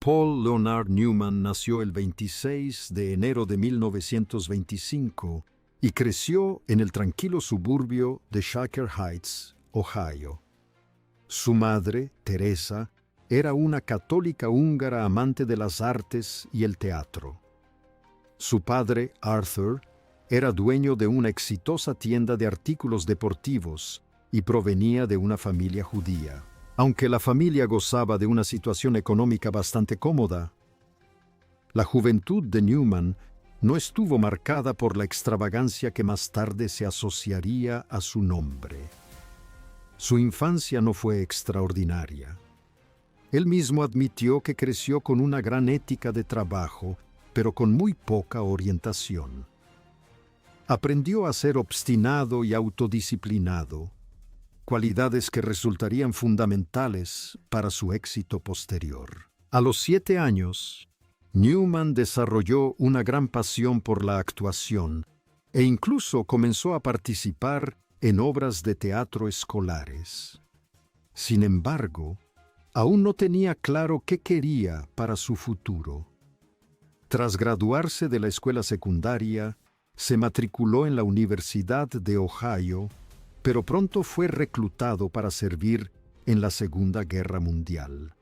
Paul Leonard Newman nació el 26 de enero de 1925 y creció en el tranquilo suburbio de Shaker Heights, Ohio. Su madre, Teresa, era una católica húngara amante de las artes y el teatro. Su padre, Arthur, era dueño de una exitosa tienda de artículos deportivos y provenía de una familia judía. Aunque la familia gozaba de una situación económica bastante cómoda, la juventud de Newman no estuvo marcada por la extravagancia que más tarde se asociaría a su nombre. Su infancia no fue extraordinaria. Él mismo admitió que creció con una gran ética de trabajo, pero con muy poca orientación. Aprendió a ser obstinado y autodisciplinado, cualidades que resultarían fundamentales para su éxito posterior. A los 7 años, Newman desarrolló una gran pasión por la actuación e incluso comenzó a participar en obras de teatro escolares. Sin embargo, aún no tenía claro qué quería para su futuro. Tras graduarse de la escuela secundaria, se matriculó en la Universidad de Ohio, pero pronto fue reclutado para servir en la Segunda Guerra Mundial.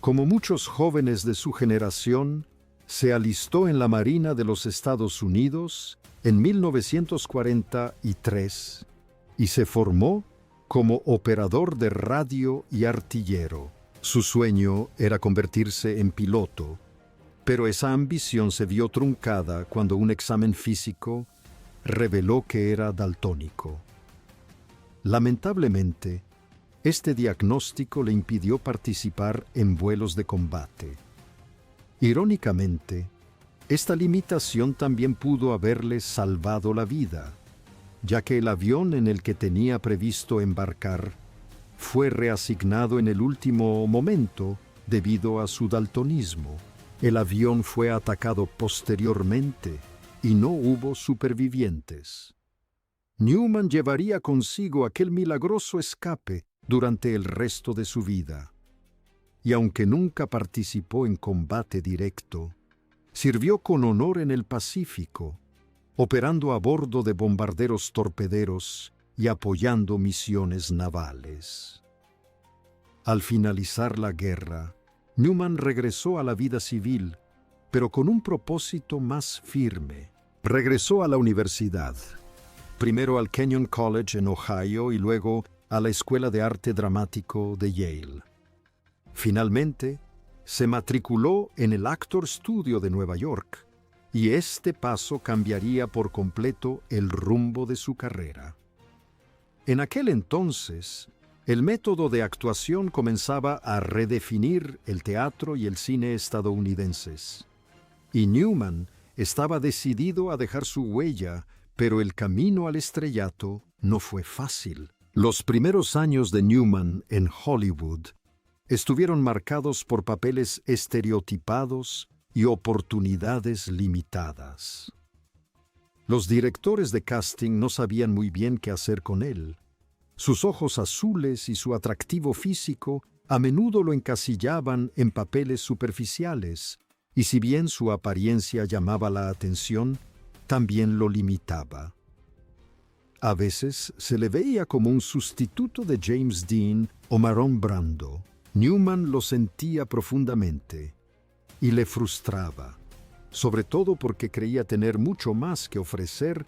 Como muchos jóvenes de su generación, se alistó en la Marina de los Estados Unidos en 1943 y se formó como operador de radio y artillero. Su sueño era convertirse en piloto, pero esa ambición se vio truncada cuando un examen físico reveló que era daltónico. Lamentablemente, este diagnóstico le impidió participar en vuelos de combate. Irónicamente, esta limitación también pudo haberle salvado la vida, ya que el avión en el que tenía previsto embarcar fue reasignado en el último momento debido a su daltonismo. El avión fue atacado posteriormente y no hubo supervivientes. Newman llevaría consigo aquel milagroso escape durante el resto de su vida. Y aunque nunca participó en combate directo, sirvió con honor en el Pacífico, operando a bordo de bombarderos torpederos y apoyando misiones navales. Al finalizar la guerra, Newman regresó a la vida civil, pero con un propósito más firme. Regresó a la universidad, primero al Kenyon College en Ohio y luego a la Escuela de Arte Dramático de Yale. Finalmente, se matriculó en el Actors Studio de Nueva York, y este paso cambiaría por completo el rumbo de su carrera. En aquel entonces, el método de actuación comenzaba a redefinir el teatro y el cine estadounidenses. Y Newman estaba decidido a dejar su huella, pero el camino al estrellato no fue fácil. Los primeros años de Newman en Hollywood estuvieron marcados por papeles estereotipados y oportunidades limitadas. Los directores de casting no sabían muy bien qué hacer con él. Sus ojos azules y su atractivo físico a menudo lo encasillaban en papeles superficiales, y si bien su apariencia llamaba la atención, también lo limitaba. A veces se le veía como un sustituto de James Dean o Marlon Brando. Newman lo sentía profundamente y le frustraba, sobre todo porque creía tener mucho más que ofrecer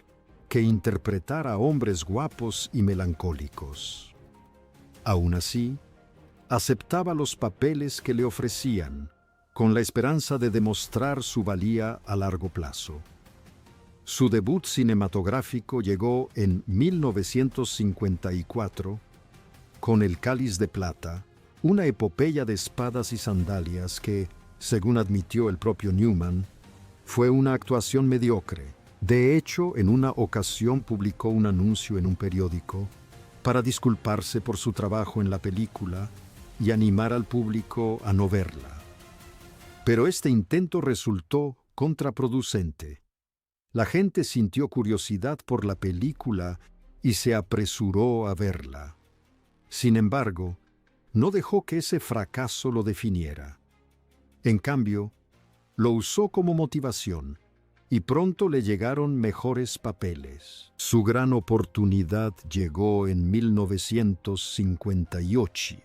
que interpretar a hombres guapos y melancólicos. Aún así, aceptaba los papeles que le ofrecían, con la esperanza de demostrar su valía a largo plazo. Su debut cinematográfico llegó en 1954 con El Cáliz de Plata, una epopeya de espadas y sandalias que, según admitió el propio Newman, fue una actuación mediocre. De hecho, en una ocasión publicó un anuncio en un periódico para disculparse por su trabajo en la película y animar al público a no verla. Pero este intento resultó contraproducente. La gente sintió curiosidad por la película y se apresuró a verla. Sin embargo, no dejó que ese fracaso lo definiera. En cambio, lo usó como motivación y pronto le llegaron mejores papeles. Su gran oportunidad llegó en 1958,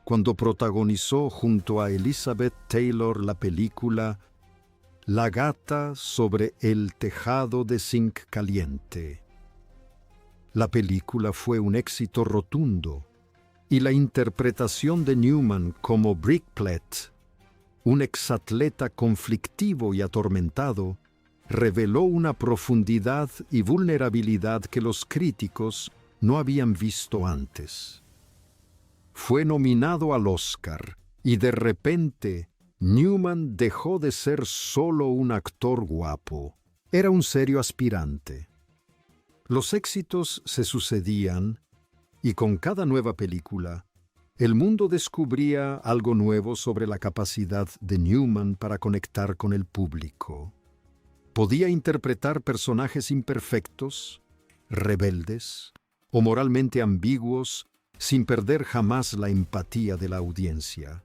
cuando protagonizó junto a Elizabeth Taylor la película La gata sobre el tejado de zinc caliente. La película fue un éxito rotundo y la interpretación de Newman como Brickplate, un exatleta conflictivo y atormentado, reveló una profundidad y vulnerabilidad que los críticos no habían visto antes. Fue nominado al Oscar y de repente Newman dejó de ser solo un actor guapo. Era un serio aspirante. Los éxitos se sucedían y con cada nueva película, el mundo descubría algo nuevo sobre la capacidad de Newman para conectar con el público. Podía interpretar personajes imperfectos, rebeldes o moralmente ambiguos sin perder jamás la empatía de la audiencia.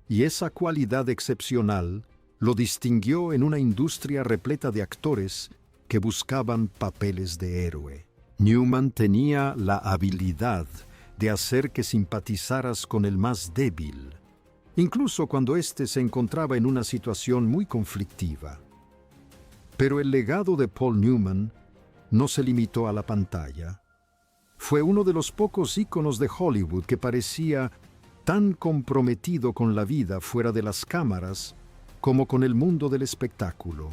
Y esa cualidad excepcional lo distinguió en una industria repleta de actores que buscaban papeles de héroe. Newman tenía la habilidad de hacer que simpatizaras con el más débil, incluso cuando éste se encontraba en una situación muy conflictiva. Pero el legado de Paul Newman no se limitó a la pantalla. Fue uno de los pocos íconos de Hollywood que parecía tan comprometido con la vida fuera de las cámaras como con el mundo del espectáculo.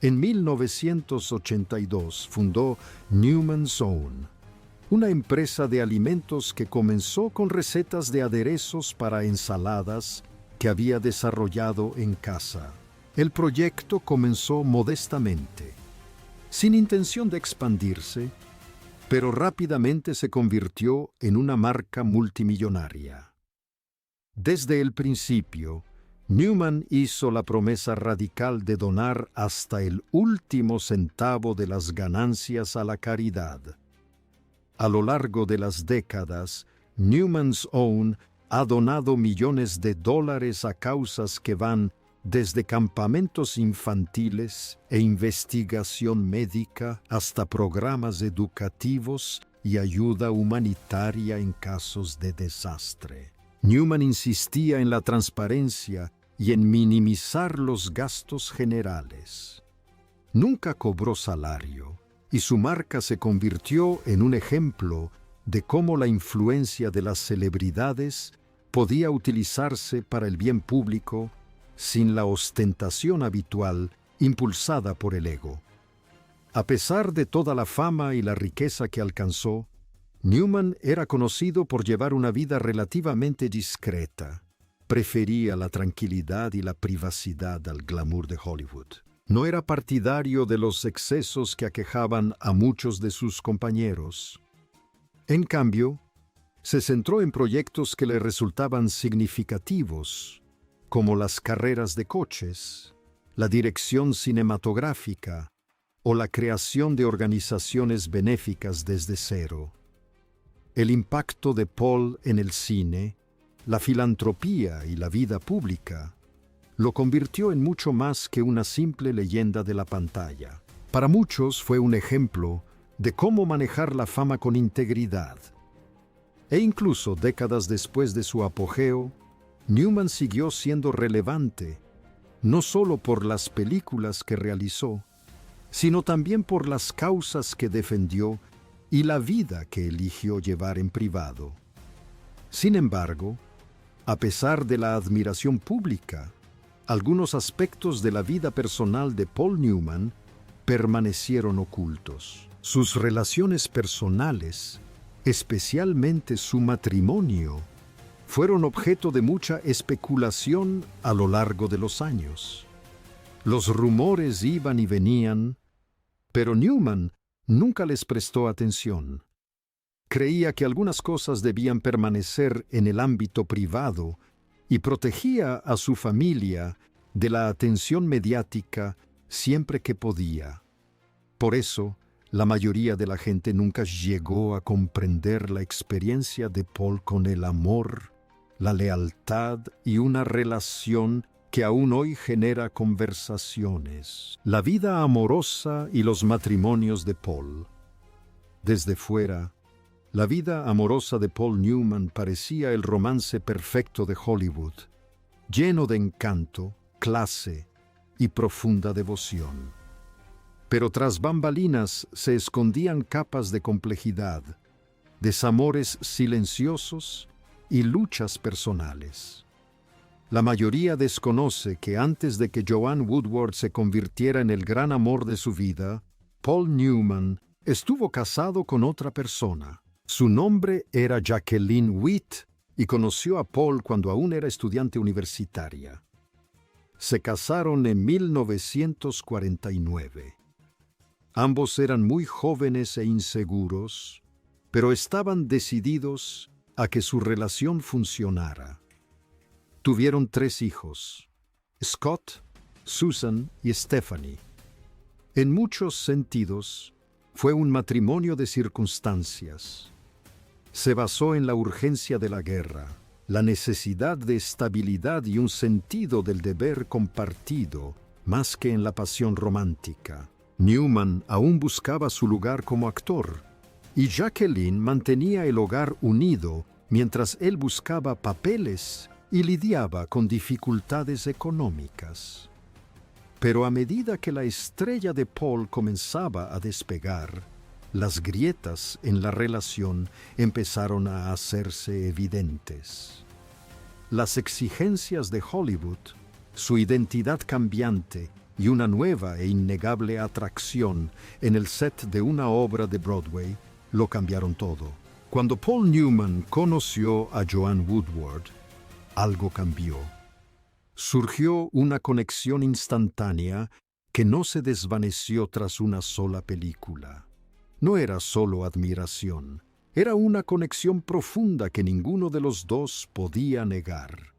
En 1982 fundó Newman's Own, una empresa de alimentos que comenzó con recetas de aderezos para ensaladas que había desarrollado en casa. El proyecto comenzó modestamente, sin intención de expandirse, pero rápidamente se convirtió en una marca multimillonaria. Desde el principio, Newman hizo la promesa radical de donar hasta el último centavo de las ganancias a la caridad. A lo largo de las décadas, Newman's Own ha donado millones de dólares a causas que van desde campamentos infantiles e investigación médica hasta programas educativos y ayuda humanitaria en casos de desastre. Newman insistía en la transparencia y en minimizar los gastos generales. Nunca cobró salario, y su marca se convirtió en un ejemplo de cómo la influencia de las celebridades podía utilizarse para el bien público sin la ostentación habitual impulsada por el ego. A pesar de toda la fama y la riqueza que alcanzó, Newman era conocido por llevar una vida relativamente discreta. Prefería la tranquilidad y la privacidad al glamour de Hollywood. No era partidario de los excesos que aquejaban a muchos de sus compañeros. En cambio, se centró en proyectos que le resultaban significativos, como las carreras de coches, la dirección cinematográfica o la creación de organizaciones benéficas desde cero. El impacto de Paul en el cine, la filantropía y la vida pública lo convirtió en mucho más que una simple leyenda de la pantalla. Para muchos fue un ejemplo de cómo manejar la fama con integridad. E incluso décadas después de su apogeo, Newman siguió siendo relevante, no solo por las películas que realizó, sino también por las causas que defendió y la vida que eligió llevar en privado. Sin embargo, a pesar de la admiración pública, algunos aspectos de la vida personal de Paul Newman permanecieron ocultos. Sus relaciones personales, especialmente su matrimonio, fueron objeto de mucha especulación a lo largo de los años. Los rumores iban y venían, pero Newman nunca les prestó atención. Creía que algunas cosas debían permanecer en el ámbito privado y protegía a su familia de la atención mediática siempre que podía. Por eso, la mayoría de la gente nunca llegó a comprender la experiencia de Paul con el amor la lealtad y una relación que aún hoy genera conversaciones. La vida amorosa y los matrimonios de Paul. Desde fuera, la vida amorosa de Paul Newman parecía el romance perfecto de Hollywood, lleno de encanto, clase y profunda devoción. Pero tras bambalinas se escondían capas de complejidad, desamores silenciosos y luchas personales. La mayoría desconoce que antes de que Joanne Woodward se convirtiera en el gran amor de su vida, Paul Newman estuvo casado con otra persona. Su nombre era Jacqueline Witt y conoció a Paul cuando aún era estudiante universitaria. Se casaron en 1949. Ambos eran muy jóvenes e inseguros, pero estaban decididos a que su relación funcionara. Tuvieron 3 hijos, Scott, Susan y Stephanie. En muchos sentidos, fue un matrimonio de circunstancias. Se basó en la urgencia de la guerra, la necesidad de estabilidad y un sentido del deber compartido, más que en la pasión romántica. Newman aún buscaba su lugar como actor, y Jacqueline mantenía el hogar unido mientras él buscaba papeles y lidiaba con dificultades económicas. Pero a medida que la estrella de Paul comenzaba a despegar, las grietas en la relación empezaron a hacerse evidentes. Las exigencias de Hollywood, su identidad cambiante y una nueva e innegable atracción en el set de una obra de Broadway lo cambiaron todo. Cuando Paul Newman conoció a Joanne Woodward, algo cambió. Surgió una conexión instantánea que no se desvaneció tras una sola película. No era solo admiración, era una conexión profunda que ninguno de los dos podía negar.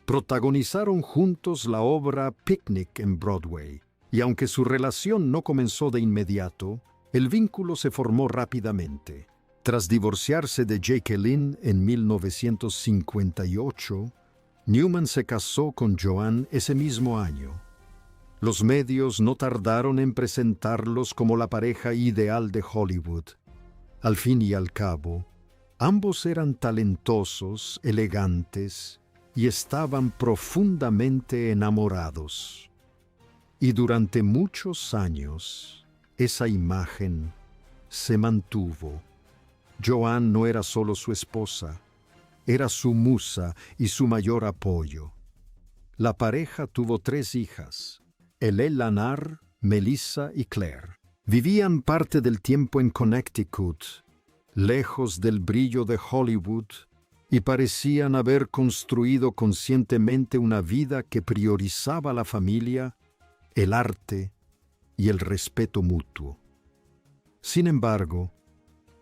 Protagonizaron juntos la obra Picnic en Broadway, y aunque su relación no comenzó de inmediato, el vínculo se formó rápidamente. Tras divorciarse de Jacqueline en 1958, Newman se casó con Joanne ese mismo año. Los medios no tardaron en presentarlos como la pareja ideal de Hollywood. Al fin y al cabo, ambos eran talentosos, elegantes y estaban profundamente enamorados. Y durante muchos años, esa imagen se mantuvo. Joanne no era solo su esposa, era su musa y su mayor apoyo. La pareja tuvo 3 hijas, Elle Lanard, Melissa y Claire. Vivían parte del tiempo en Connecticut, lejos del brillo de Hollywood, y parecían haber construido conscientemente una vida que priorizaba la familia, el arte y el respeto mutuo. Sin embargo,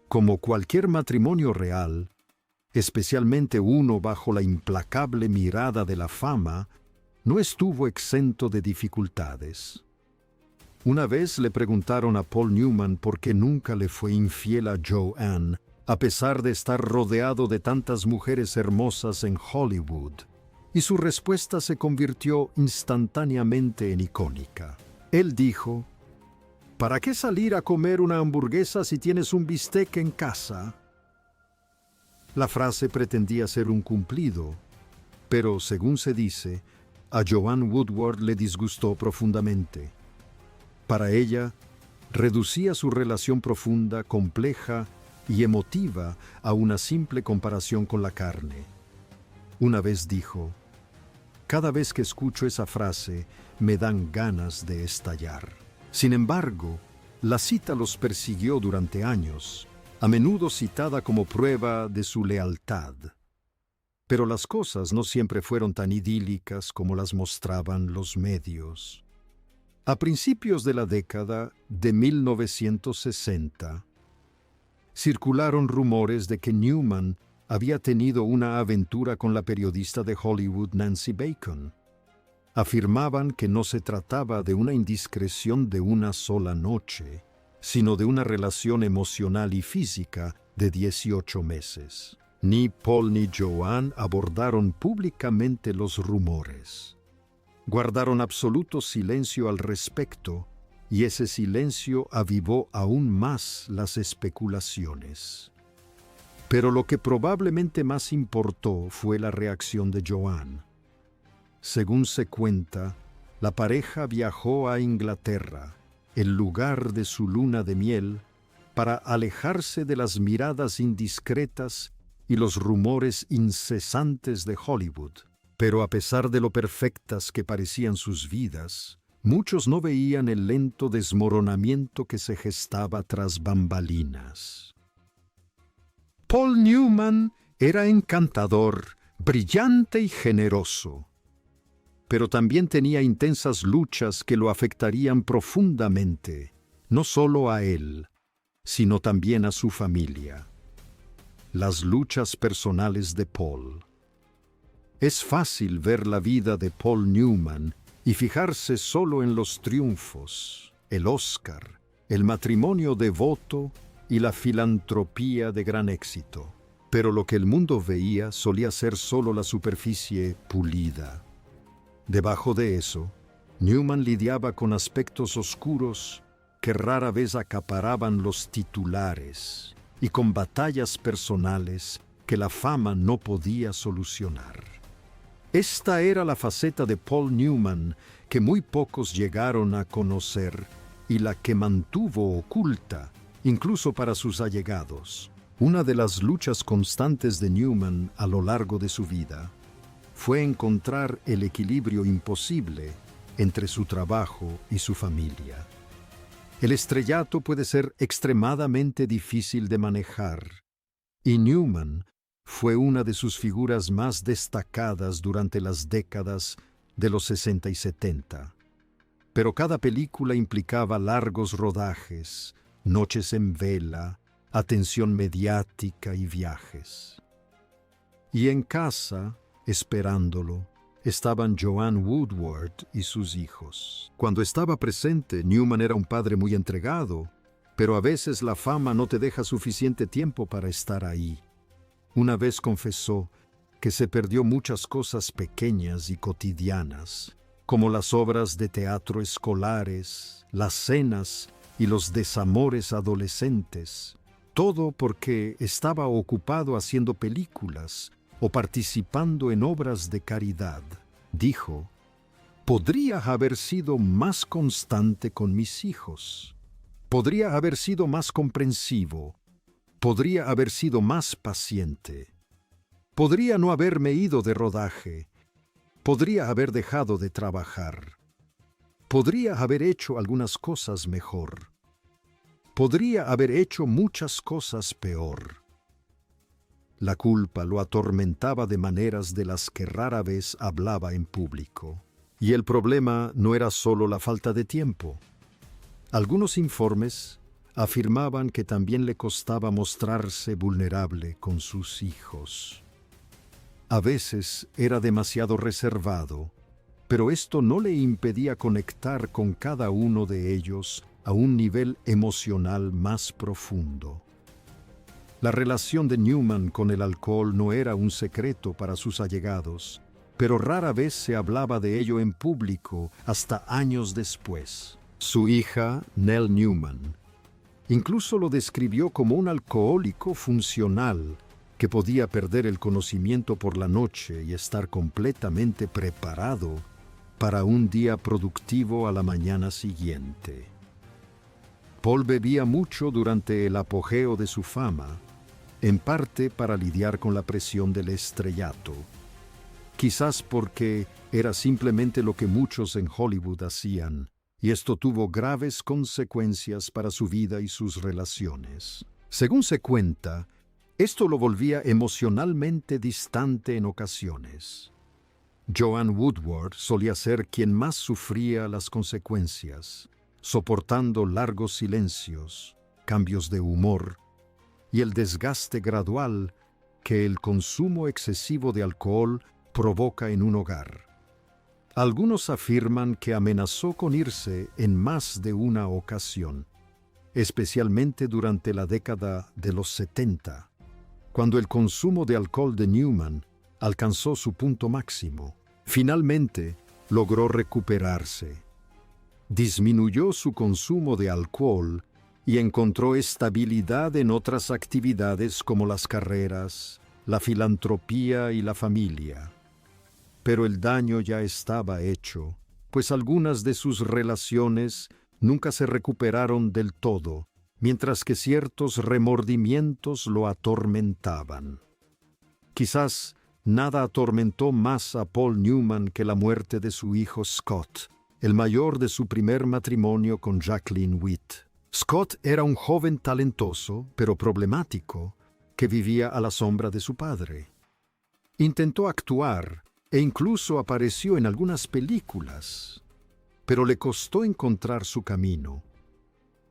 como cualquier matrimonio real, especialmente uno bajo la implacable mirada de la fama, no estuvo exento de dificultades. Una vez le preguntaron a Paul Newman por qué nunca le fue infiel a Joanne, a pesar de estar rodeado de tantas mujeres hermosas en Hollywood, y su respuesta se convirtió instantáneamente en icónica. Él dijo: ¿para qué salir a comer una hamburguesa si tienes un bistec en casa? La frase pretendía ser un cumplido, pero, según se dice, a Joanne Woodward le disgustó profundamente. Para ella, reducía su relación profunda, compleja y emotiva a una simple comparación con la carne. Una vez dijo: cada vez que escucho esa frase, me dan ganas de estallar. Sin embargo, la cita los persiguió durante años, a menudo citada como prueba de su lealtad. Pero las cosas no siempre fueron tan idílicas como las mostraban los medios. A principios de la década de 1960, circularon rumores de que Newman había tenido una aventura con la periodista de Hollywood Nancy Bacon. Afirmaban que no se trataba de una indiscreción de una sola noche, sino de una relación emocional y física de 18 meses. Ni Paul ni Joanne abordaron públicamente los rumores. Guardaron absoluto silencio al respecto, y ese silencio avivó aún más las especulaciones. Pero lo que probablemente más importó fue la reacción de Joanne. Según se cuenta, la pareja viajó a Inglaterra, el lugar de su luna de miel, para alejarse de las miradas indiscretas y los rumores incesantes de Hollywood. Pero a pesar de lo perfectas que parecían sus vidas, muchos no veían el lento desmoronamiento que se gestaba tras bambalinas. Paul Newman era encantador, brillante y generoso, pero también tenía intensas luchas que lo afectarían profundamente, no solo a él, sino también a su familia. Las luchas personales de Paul. Es fácil ver la vida de Paul Newman y fijarse solo en los triunfos, el Oscar, el matrimonio devoto y la filantropía de gran éxito. Pero lo que el mundo veía solía ser solo la superficie pulida. Debajo de eso, Newman lidiaba con aspectos oscuros que rara vez acaparaban los titulares y con batallas personales que la fama no podía solucionar. Esta era la faceta de Paul Newman que muy pocos llegaron a conocer y la que mantuvo oculta, incluso para sus allegados. Una de las luchas constantes de Newman a lo largo de su vida fue encontrar el equilibrio imposible entre su trabajo y su familia. El estrellato puede ser extremadamente difícil de manejar, y Newman fue una de sus figuras más destacadas durante las décadas de los 60 y 70. Pero cada película implicaba largos rodajes, noches en vela, atención mediática y viajes. Y en casa, esperándolo, estaban Joanne Woodward y sus hijos. Cuando estaba presente, Newman era un padre muy entregado, pero a veces la fama no te deja suficiente tiempo para estar ahí. Una vez confesó que se perdió muchas cosas pequeñas y cotidianas, como las obras de teatro escolares, las cenas y los desamores adolescentes, todo porque estaba ocupado haciendo películas o participando en obras de caridad. Dijo: podría haber sido más constante con mis hijos, podría haber sido más comprensivo, podría haber sido más paciente, podría no haberme ido de rodaje, podría haber dejado de trabajar, podría haber hecho algunas cosas mejor, podría haber hecho muchas cosas peor. La culpa lo atormentaba de maneras de las que rara vez hablaba en público. Y el problema no era solo la falta de tiempo. Algunos informes afirmaban que también le costaba mostrarse vulnerable con sus hijos. A veces era demasiado reservado, pero esto no le impedía conectar con cada uno de ellos a un nivel emocional más profundo. La relación de Newman con el alcohol no era un secreto para sus allegados, pero rara vez se hablaba de ello en público hasta años después. Su hija, Nell Newman, incluso lo describió como un alcohólico funcional que podía perder el conocimiento por la noche y estar completamente preparado para un día productivo a la mañana siguiente. Paul bebía mucho durante el apogeo de su fama, en parte para lidiar con la presión del estrellato. Quizás porque era simplemente lo que muchos en Hollywood hacían, y esto tuvo graves consecuencias para su vida y sus relaciones. Según se cuenta, esto lo volvía emocionalmente distante en ocasiones. Joanne Woodward solía ser quien más sufría las consecuencias, soportando largos silencios, cambios de humor y el desgaste gradual que el consumo excesivo de alcohol provoca en un hogar. Algunos afirman que amenazó con irse en más de una ocasión, especialmente durante la década de los 70. cuando el consumo de alcohol de Newman alcanzó su punto máximo. Finalmente, logró recuperarse. Disminuyó su consumo de alcohol y encontró estabilidad en otras actividades como las carreras, la filantropía y la familia. Pero el daño ya estaba hecho, pues algunas de sus relaciones nunca se recuperaron del todo, mientras que ciertos remordimientos lo atormentaban. Quizás nada atormentó más a Paul Newman que la muerte de su hijo Scott, el mayor de su primer matrimonio con Jacqueline Witt. Scott era un joven talentoso, pero problemático, que vivía a la sombra de su padre. Intentó actuar e incluso apareció en algunas películas, pero le costó encontrar su camino.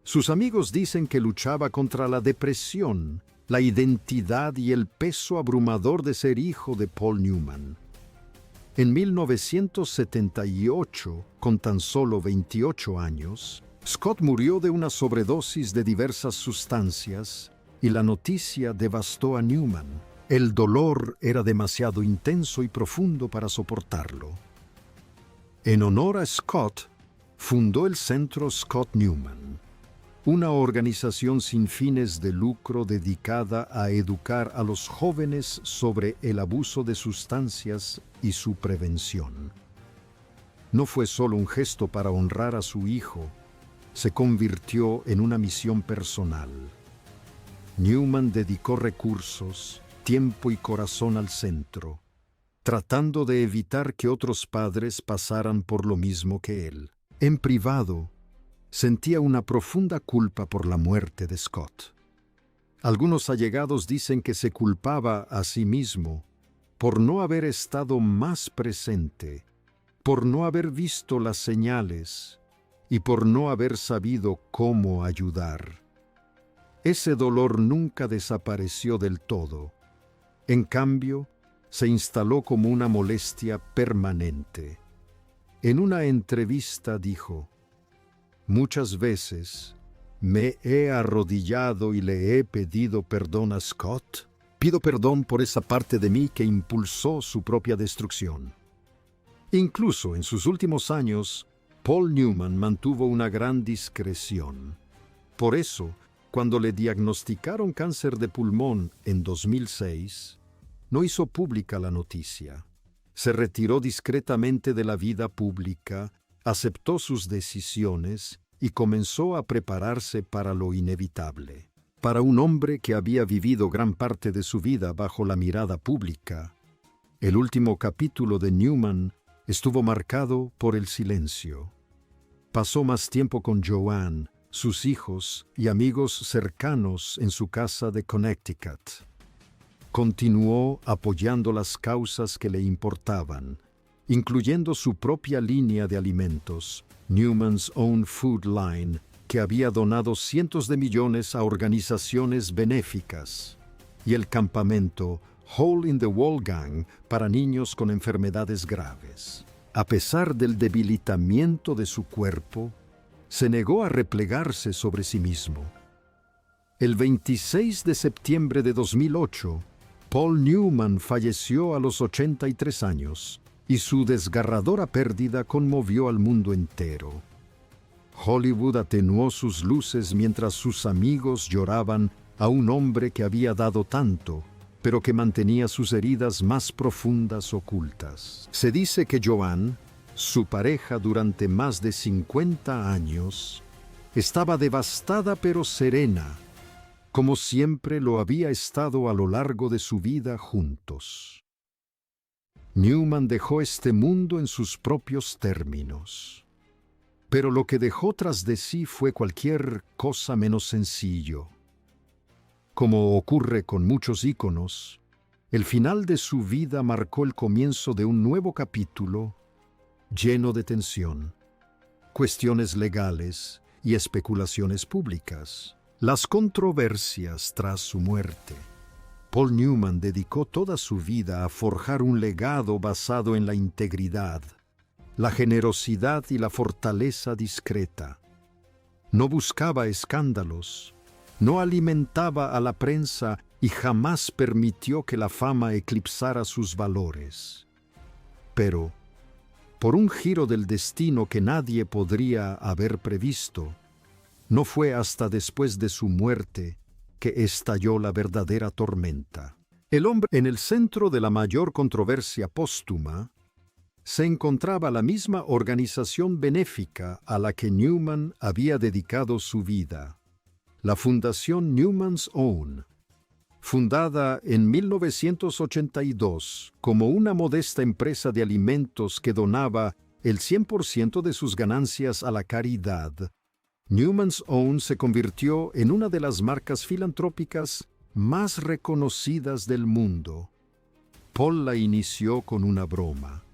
Sus amigos dicen que luchaba contra la depresión, la identidad y el peso abrumador de ser hijo de Paul Newman. En 1978, con tan solo 28 años, Scott murió de una sobredosis de diversas sustancias y la noticia devastó a Newman. El dolor era demasiado intenso y profundo para soportarlo. En honor a Scott, fundó el Centro Scott Newman, una organización sin fines de lucro dedicada a educar a los jóvenes sobre el abuso de sustancias y su prevención. No fue solo un gesto para honrar a su hijo, se convirtió en una misión personal. Newman dedicó recursos, tiempo y corazón al centro, tratando de evitar que otros padres pasaran por lo mismo que él. En privado, sentía una profunda culpa por la muerte de Scott. Algunos allegados dicen que se culpaba a sí mismo por no haber estado más presente, por no haber visto las señales y por no haber sabido cómo ayudar. Ese dolor nunca desapareció del todo. En cambio, se instaló como una molestia permanente. En una entrevista dijo: «Muchas veces me he arrodillado y le he pedido perdón a Scott. Pido perdón por esa parte de mí que impulsó su propia destrucción». Incluso en sus últimos años, Paul Newman mantuvo una gran discreción. Por eso, cuando le diagnosticaron cáncer de pulmón en 2006, no hizo pública la noticia. Se retiró discretamente de la vida pública, aceptó sus decisiones y comenzó a prepararse para lo inevitable. Para un hombre que había vivido gran parte de su vida bajo la mirada pública, el último capítulo de Newman estuvo marcado por el silencio. Pasó más tiempo con Joanne, sus hijos y amigos cercanos en su casa de Connecticut. Continuó apoyando las causas que le importaban, incluyendo su propia línea de alimentos, Newman's Own Food Line, que había donado cientos de millones a organizaciones benéficas, y el campamento Hole in the Wall Gang para niños con enfermedades graves. A pesar del debilitamiento de su cuerpo, se negó a replegarse sobre sí mismo. El 26 de septiembre de 2008, Paul Newman falleció a los 83 años, y su desgarradora pérdida conmovió al mundo entero. Hollywood atenuó sus luces mientras sus amigos lloraban a un hombre que había dado tanto, pero que mantenía sus heridas más profundas ocultas. Se dice que Joanne, su pareja durante más de 50 años, estaba devastada pero serena, como siempre lo había estado a lo largo de su vida juntos. Newman dejó este mundo en sus propios términos, pero lo que dejó tras de sí fue cualquier cosa menos sencillo. Como ocurre con muchos íconos, el final de su vida marcó el comienzo de un nuevo capítulo lleno de tensión, cuestiones legales y especulaciones públicas. Las controversias tras su muerte. Paul Newman dedicó toda su vida a forjar un legado basado en la integridad, la generosidad y la fortaleza discreta. No buscaba escándalos, no alimentaba a la prensa y jamás permitió que la fama eclipsara sus valores. Pero, por un giro del destino que nadie podría haber previsto, no fue hasta después de su muerte que estalló la verdadera tormenta. El hombre en el centro de la mayor controversia póstuma se encontraba la misma organización benéfica a la que Newman había dedicado su vida, la Fundación Newman's Own, fundada en 1982 como una modesta empresa de alimentos que donaba el 100% de sus ganancias a la caridad. Newman's Own se convirtió en una de las marcas filantrópicas más reconocidas del mundo. Paul la inició con una broma.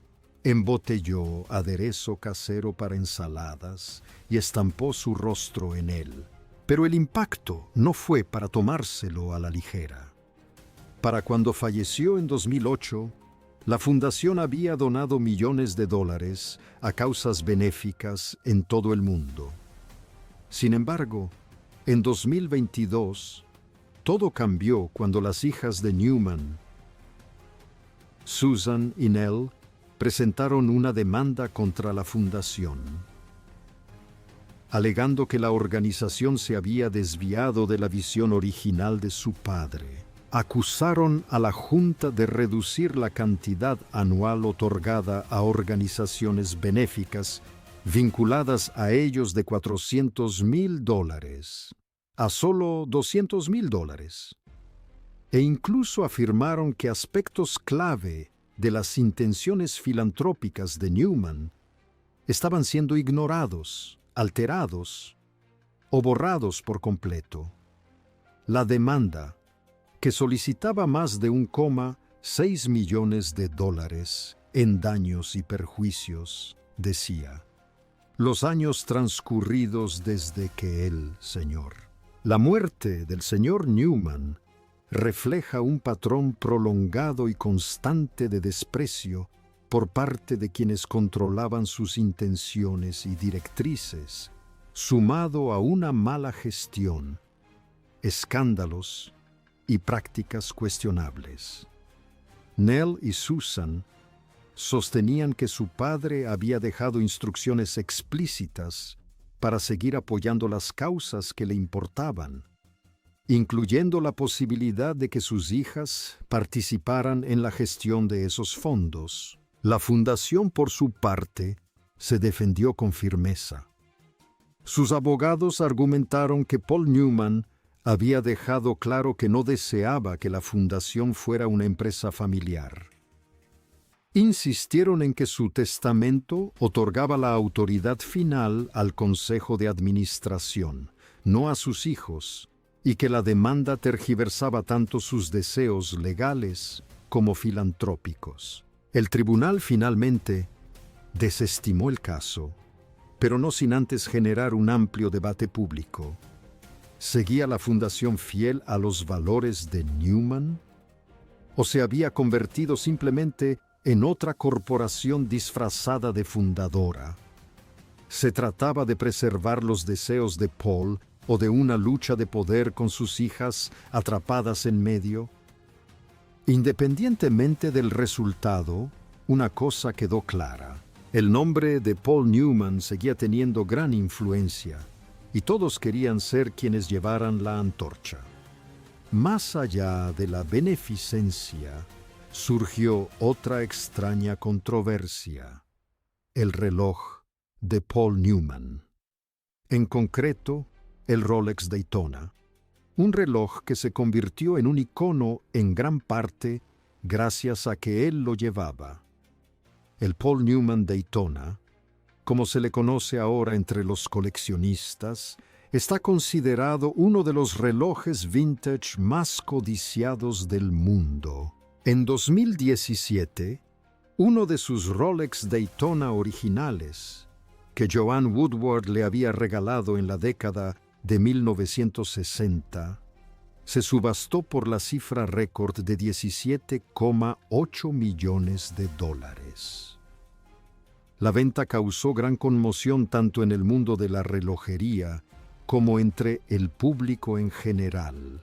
Embotelló aderezo casero para ensaladas y estampó su rostro en él. Pero el impacto no fue para tomárselo a la ligera. Para cuando falleció en 2008, la fundación había donado millones de dólares a causas benéficas en todo el mundo. Sin embargo, en 2022, todo cambió cuando las hijas de Newman, Susan y Nell, presentaron una demanda contra la fundación, alegando que la organización se había desviado de la visión original de su padre. Acusaron a la Junta de reducir la cantidad anual otorgada a organizaciones benéficas vinculadas a ellos de $400,000 a solo $200,000. E incluso afirmaron que aspectos clave de las intenciones filantrópicas de Newman estaban siendo ignorados, alterados o borrados por completo. La demanda, que solicitaba más de $1,6 millones en daños y perjuicios, decía: los años transcurridos desde que el Señor, la muerte del señor Newman, refleja un patrón prolongado y constante de desprecio por parte de quienes controlaban sus intenciones y directrices, sumado a una mala gestión, escándalos y prácticas cuestionables. Nell y Susan sostenían que su padre había dejado instrucciones explícitas para seguir apoyando las causas que le importaban, incluyendo la posibilidad de que sus hijas participaran en la gestión de esos fondos. La fundación, por su parte, se defendió con firmeza. Sus abogados argumentaron que Paul Newman había dejado claro que no deseaba que la fundación fuera una empresa familiar. Insistieron en que su testamento otorgaba la autoridad final al Consejo de Administración, no a sus hijos, y que la demanda tergiversaba tanto sus deseos legales como filantrópicos. El tribunal finalmente desestimó el caso, pero no sin antes generar un amplio debate público. ¿Seguía la fundación fiel a los valores de Newman? ¿O se había convertido simplemente en otra corporación disfrazada de fundadora? ¿Se trataba de preservar los deseos de Paul o de una lucha de poder con sus hijas atrapadas en medio? Independientemente del resultado, una cosa quedó clara. El nombre de Paul Newman seguía teniendo gran influencia, y todos querían ser quienes llevaran la antorcha. Más allá de la beneficencia, surgió otra extraña controversia: el reloj de Paul Newman. En concreto, el Rolex Daytona, un reloj que se convirtió en un icono en gran parte gracias a que él lo llevaba. El Paul Newman Daytona, como se le conoce ahora entre los coleccionistas, está considerado uno de los relojes vintage más codiciados del mundo. En 2017, uno de sus Rolex Daytona originales, que Joanne Woodward le había regalado en la década de 1960, se subastó por la cifra récord de $17,8 millones. La venta causó gran conmoción tanto en el mundo de la relojería como entre el público en general.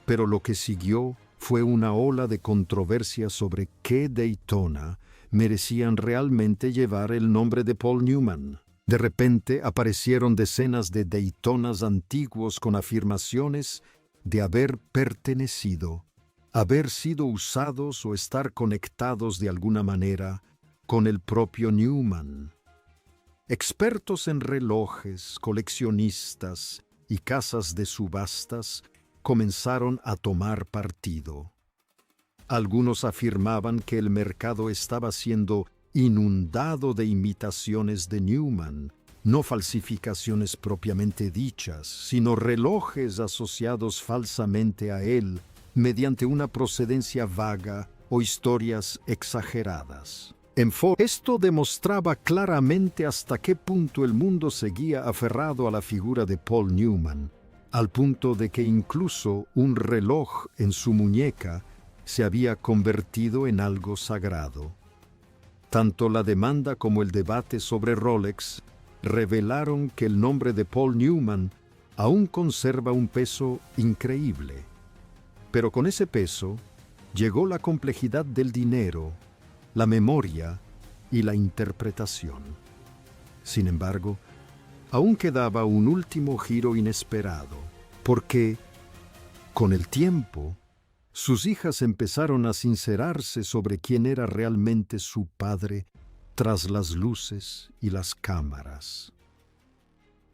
Pero lo que siguió fue una ola de controversia sobre qué Daytona merecían realmente llevar el nombre de Paul Newman. De repente aparecieron decenas de Daytonas antiguos con afirmaciones de haber pertenecido, haber sido usados o estar conectados de alguna manera con el propio Newman. Expertos en relojes, coleccionistas y casas de subastas comenzaron a tomar partido. Algunos afirmaban que el mercado estaba siendo inundado de imitaciones de Newman, no falsificaciones propiamente dichas, sino relojes asociados falsamente a él mediante una procedencia vaga o historias exageradas. Esto demostraba claramente hasta qué punto el mundo seguía aferrado a la figura de Paul Newman, al punto de que incluso un reloj en su muñeca se había convertido en algo sagrado. Tanto la demanda como el debate sobre Rolex revelaron que el nombre de Paul Newman aún conserva un peso increíble. Pero con ese peso llegó la complejidad del dinero, la memoria y la interpretación. Sin embargo, aún quedaba un último giro inesperado, porque, con el tiempo, sus hijas empezaron a sincerarse sobre quién era realmente su padre tras las luces y las cámaras.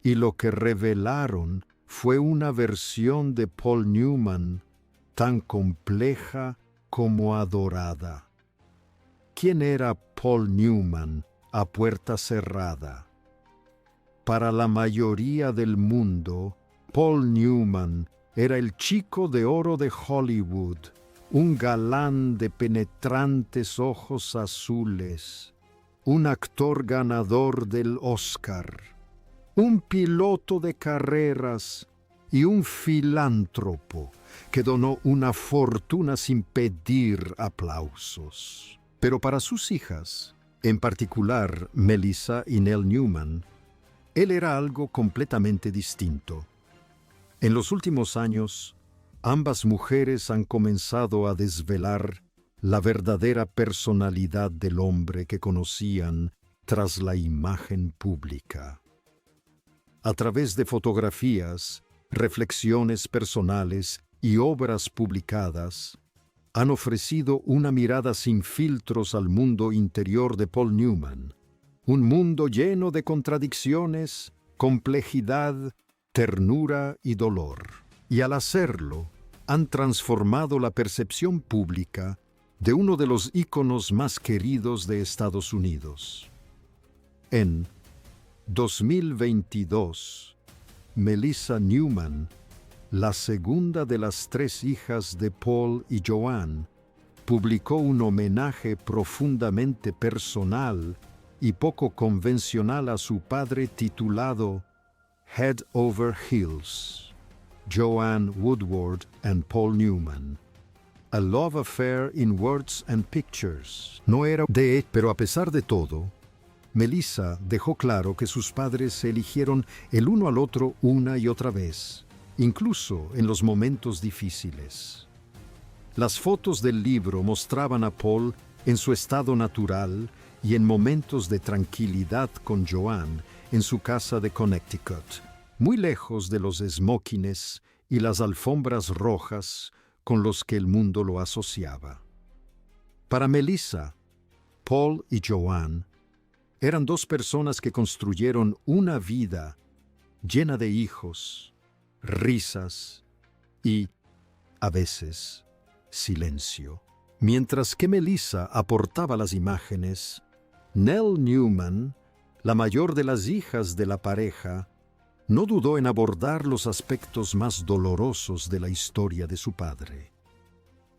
Y lo que revelaron fue una versión de Paul Newman tan compleja como adorada. ¿Quién era Paul Newman a puerta cerrada? Para la mayoría del mundo, Paul Newman era el chico de oro de Hollywood, un galán de penetrantes ojos azules, un actor ganador del Oscar, un piloto de carreras y un filántropo que donó una fortuna sin pedir aplausos. Pero para sus hijas, en particular Melissa y Nell Newman, él era algo completamente distinto. En los últimos años, ambas mujeres han comenzado a desvelar la verdadera personalidad del hombre que conocían tras la imagen pública. A través de fotografías, reflexiones personales y obras publicadas, han ofrecido una mirada sin filtros al mundo interior de Paul Newman, un mundo lleno de contradicciones, complejidad, ternura y dolor. Y al hacerlo, han transformado la percepción pública de uno de los íconos más queridos de Estados Unidos. En 2022, Melissa Newman, la segunda de las 3 hijas de Paul y Joanne, publicó un homenaje profundamente personal y poco convencional a su padre titulado Head Over Heels, Joanne Woodward and Paul Newman. A Love Affair in Words and Pictures. No era pero a pesar de todo, Melissa dejó claro que sus padres se eligieron el uno al otro una y otra vez, incluso en los momentos difíciles. Las fotos del libro mostraban a Paul en su estado natural y en momentos de tranquilidad con Joanne en su casa de Connecticut, muy lejos de los smokines y las alfombras rojas con los que el mundo lo asociaba. Para Melissa, Paul y Joanne eran 2 personas que construyeron una vida llena de hijos, risas y, a veces, silencio. Mientras que Melissa aportaba las imágenes, Nell Newman, la mayor de las hijas de la pareja, no dudó en abordar los aspectos más dolorosos de la historia de su padre.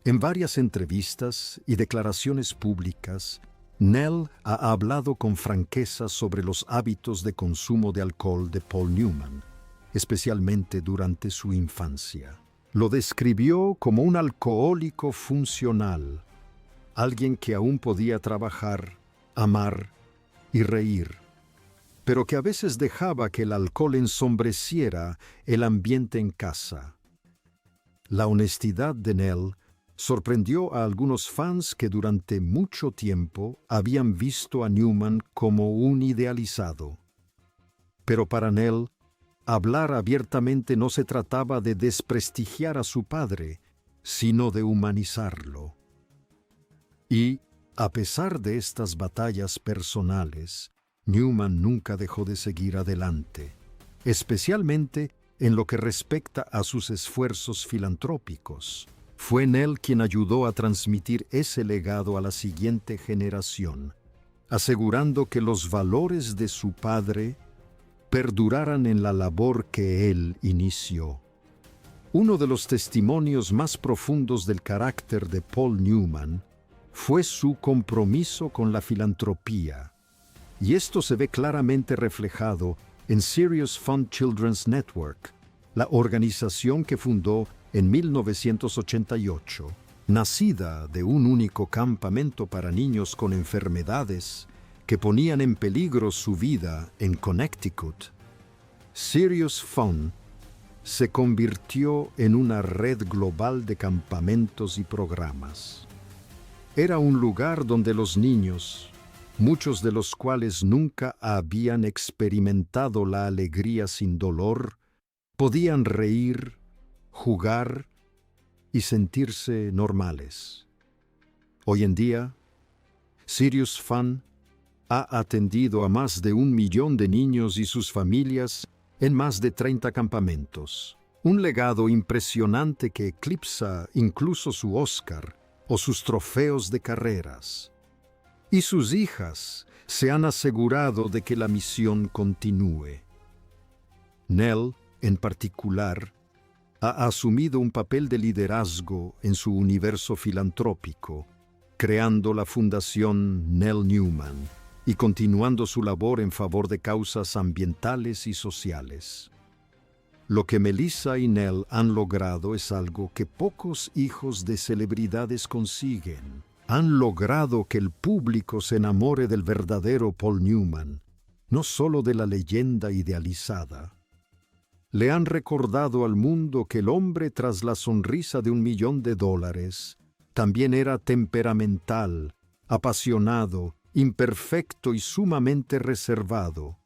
En varias entrevistas y declaraciones públicas, Nell ha hablado con franqueza sobre los hábitos de consumo de alcohol de Paul Newman, especialmente durante su infancia. Lo describió como un alcohólico funcional, alguien que aún podía trabajar, amar y reír, pero que a veces dejaba que el alcohol ensombreciera el ambiente en casa. La honestidad de Nell sorprendió a algunos fans que durante mucho tiempo habían visto a Newman como un idealizado. Pero para Nell, hablar abiertamente no se trataba de desprestigiar a su padre, sino de humanizarlo. Y, a pesar de estas batallas personales, Newman nunca dejó de seguir adelante, especialmente en lo que respecta a sus esfuerzos filantrópicos. Fue Nell quien ayudó a transmitir ese legado a la siguiente generación, asegurando que los valores de su padre perduraran en la labor que él inició. Uno de los testimonios más profundos del carácter de Paul Newman fue su compromiso con la filantropía, y esto se ve claramente reflejado en Serious Fund Children's Network, la organización que fundó en 1988, nacida de un único campamento para niños con enfermedades que ponían en peligro su vida en Connecticut. Serious Fund se convirtió en una red global de campamentos y programas. Era un lugar donde los niños, muchos de los cuales nunca habían experimentado la alegría sin dolor, podían reír, jugar y sentirse normales. Hoy en día, Serious Fun ha atendido a más de 1 millón de niños y sus familias en más de 30 campamentos. Un legado impresionante que eclipsa incluso su Oscar o sus trofeos de carreras. Y sus hijas se han asegurado de que la misión continúe. Nell, en particular, ha asumido un papel de liderazgo en su universo filantrópico, creando la Fundación Nell Newman y continuando su labor en favor de causas ambientales y sociales. Lo que Melissa y Nell han logrado es algo que pocos hijos de celebridades consiguen. Han logrado que el público se enamore del verdadero Paul Newman, no solo de la leyenda idealizada. Le han recordado al mundo que el hombre tras la sonrisa de $1 millón también era temperamental, apasionado, imperfecto y sumamente reservado.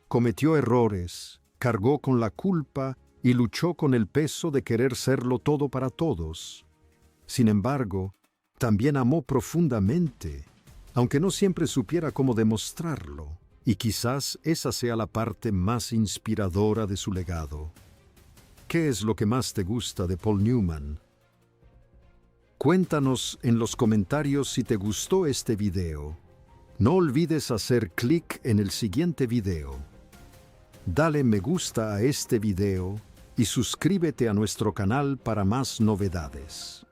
Cometió errores, cargó con la culpa y luchó con el peso de querer serlo todo para todos. Sin embargo, también amó profundamente, aunque no siempre supiera cómo demostrarlo, y quizás esa sea la parte más inspiradora de su legado. ¿Qué es lo que más te gusta de Paul Newman? Cuéntanos en los comentarios si te gustó este video. No olvides hacer clic en el siguiente video. Dale me gusta a este video y suscríbete a nuestro canal para más novedades.